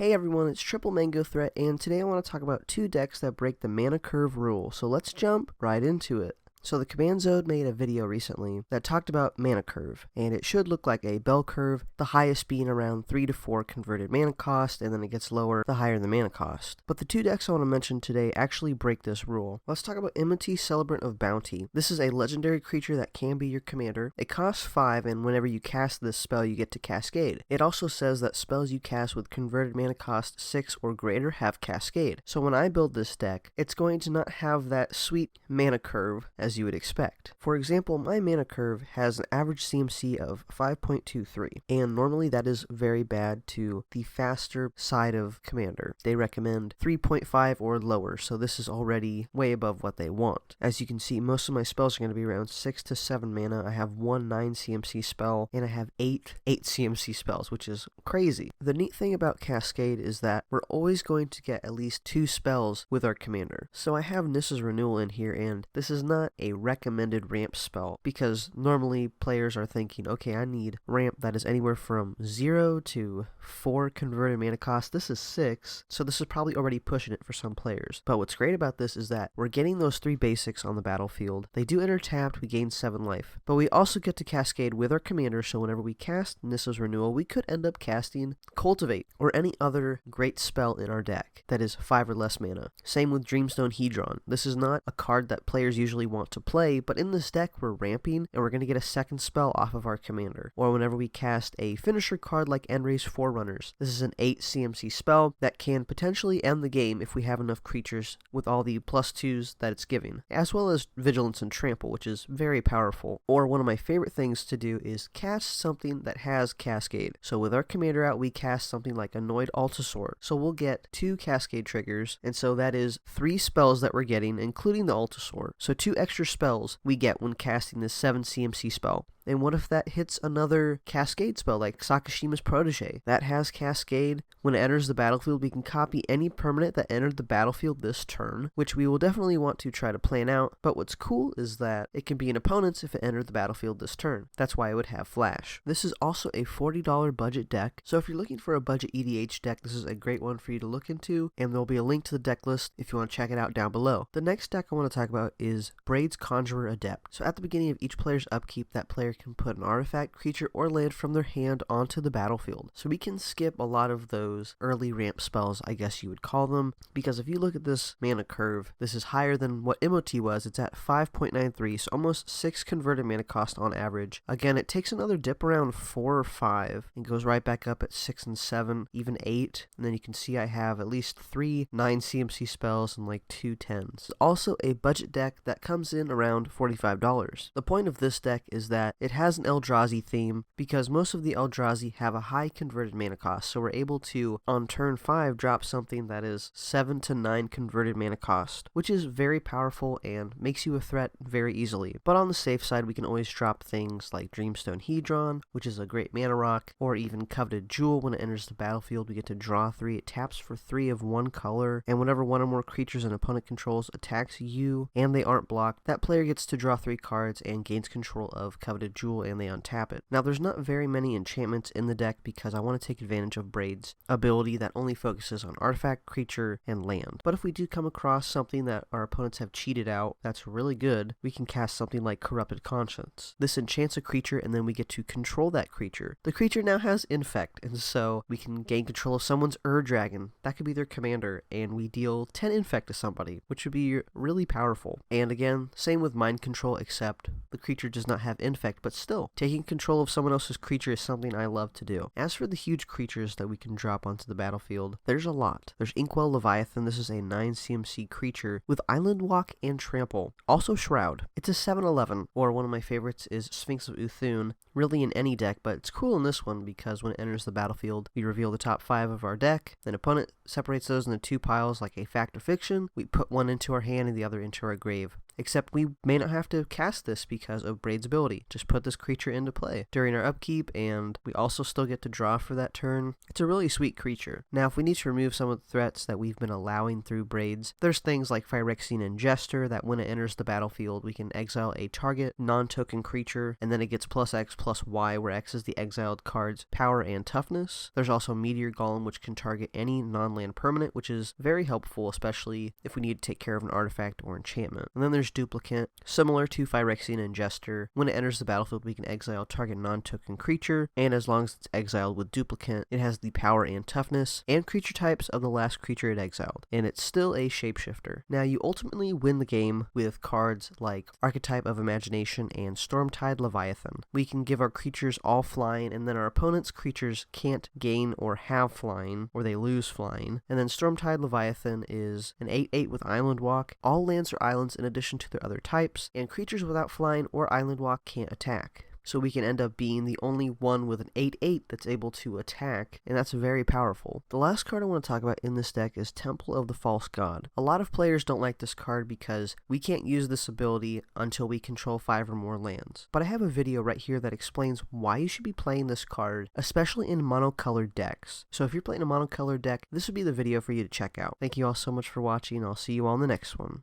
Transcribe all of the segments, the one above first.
Hey everyone, it's Triple Mango Threat, and today I want to talk about two decks that break the mana curve rule, so let's jump right into it. So the Command Zone made a video recently that talked about mana curve, and it should look like a bell curve, the highest being around 3 to 4 converted mana cost, and then it gets lower the higher the mana cost. But the two decks I want to mention today actually break this rule. Let's talk about Enmity, Celebrant of Bounty. This is a legendary creature that can be your commander. It costs 5, and whenever you cast this spell you get to Cascade. It also says that spells you cast with converted mana cost 6 or greater have Cascade. So when I build this deck, it's going to not have that sweet mana curve as you would expect. For example, my mana curve has an average CMC of 5.23, and normally that is very bad to the faster side of Commander. They recommend 3.5 or lower, so this is already way above what they want. As you can see, most of my spells are going to be around 6 to 7 mana. I have one 9 CMC spell, and I have 8 CMC spells, which is crazy. The neat thing about Cascade is that we're always going to get at least 2 spells with our commander. So I have Nissa's Renewal in here, and this is not a recommended ramp spell, because normally players are thinking, okay, I need ramp that is anywhere from 0 to 4 converted mana cost. This is 6, so this is probably already pushing it for some players. But what's great about this is that we're getting those 3 basics on the battlefield. They do enter tapped, we gain 7 life, but we also get to Cascade with our commander, so whenever we cast Nissa's Renewal, we could end up casting Cultivate or any other great spell in our deck that is 5 or less mana. Same with Dreamstone Hedron. This is not a card that players usually want to play, but in this deck we're ramping and we're going to get a second spell off of our commander. Or whenever we cast a finisher card like Enray's Forerunners, this is an 8 CMC spell that can potentially end the game if we have enough creatures with all the +2s that it's giving, as well as Vigilance and Trample, which is very powerful. Or one of my favorite things to do is cast something that has Cascade. So with our commander out, we cast something like Annoyed Altasaur. So we'll get 2 Cascade triggers, and so that is 3 spells that we're getting, including the Altasaur. So 2 extra spells we get when casting this 7 CMC spell. And what if that hits another Cascade spell like Sakashima's Protege? That has Cascade. When it enters the battlefield, we can copy any permanent that entered the battlefield this turn, which we will definitely want to try to plan out. But what's cool is that it can be an opponent's if it entered the battlefield this turn. That's why it would have Flash. This is also a $40 budget deck, so if you're looking for a budget EDH deck, this is a great one for you to look into, and there'll be a link to the deck list if you want to check it out down below. The next deck I want to talk about is Braids, Conjurer, Adept. So at the beginning of each player's upkeep, that player can put an artifact, creature, or land from their hand onto the battlefield. So we can skip a lot of those early ramp spells, I guess you would call them, because if you look at this mana curve, this is higher than what MOT was. It's at 5.93, so almost 6 converted mana cost on average. Again, it takes another dip around 4 or 5 and goes right back up at 6 and 7, even 8, and then you can see I have at least 3 9 CMC spells and like 2 10s. It's also a budget deck that comes in around $45. The point of this deck is that it has an Eldrazi theme, because most of the Eldrazi have a high converted mana cost, so we're able to, on turn 5, drop something that is 7 to 9 converted mana cost, which is very powerful and makes you a threat very easily. But on the safe side, we can always drop things like Dreamstone Hedron, which is a great mana rock, or even Coveted Jewel. When it enters the battlefield, we get to draw 3. It taps for 3 of one color, and whenever one or more creatures an opponent controls attacks you and they aren't blocked, that player gets to draw 3 cards and gains control of Coveted Jewel, and they untap it. Now there's not very many enchantments in the deck because I want to take advantage of Braids' ability that only focuses on artifact, creature, and land. But if we do come across something that our opponents have cheated out that's really good, we can cast something like Corrupted Conscience. This enchants a creature and then we get to control that creature. The creature now has Infect, and so we can gain control of someone's Dragon. That could be their commander, and we deal 10 Infect to somebody, which would be really powerful. And again, same with Mind Control, except the creature does not have Infect, but still, taking control of someone else's creature is something I love to do. As for the huge creatures that we can drop onto the battlefield, there's a lot. There's Inkwell Leviathan. This is a 9 CMC creature with Island Walk and Trample. Also Shroud. It's a 7/11, or one of my favorites is Sphinx of Uthun. Really in any deck, but it's cool in this one because when it enters the battlefield, we reveal the top 5 of our deck. Then opponent separates those into 2 piles like a fact or fiction. We put one into our hand and the other into our grave. except we may not have to cast this because of Braids' ability. Just put this creature into play during our upkeep, and we also still get to draw for that turn. It's a really sweet creature. Now, if we need to remove some of the threats that we've been allowing through Braids, there's things like Phyrexian Ingester that when it enters the battlefield, we can exile a target non-token creature, and then it gets +X/+Y, where X is the exiled card's power and toughness. There's also Mereor Golem, which can target any non-land permanent, which is very helpful, especially if we need to take care of an artifact or enchantment. And then there's Duplicant, similar to Phyrexian Ingester. When it enters the battlefield, we can exile target non-token creature, and as long as it's exiled with Duplicant, it has the power and toughness and creature types of the last creature it exiled, and it's still a shapeshifter. Now, you ultimately win the game with cards like Archetype of Imagination and Untitled Leviathan. We can give our creatures all flying, and then our opponent's creatures can't gain or have flying, or they lose flying. And then Stormtide Leviathan is an 8/8 with Island Walk. All lands are islands in addition to their other types, and creatures without flying or Island Walk can't attack. So we can end up being the only one with an 8/8 that's able to attack, and that's very powerful. The last card I want to talk about in this deck is Temple of the False God. A lot of players don't like this card because we can't use this ability until we control 5 or more lands. But I have a video right here that explains why you should be playing this card, especially in monocolored decks. So if you're playing a monocolored deck, this would be the video for you to check out. Thank you all so much for watching. I'll see you all in the next one.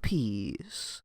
Peace.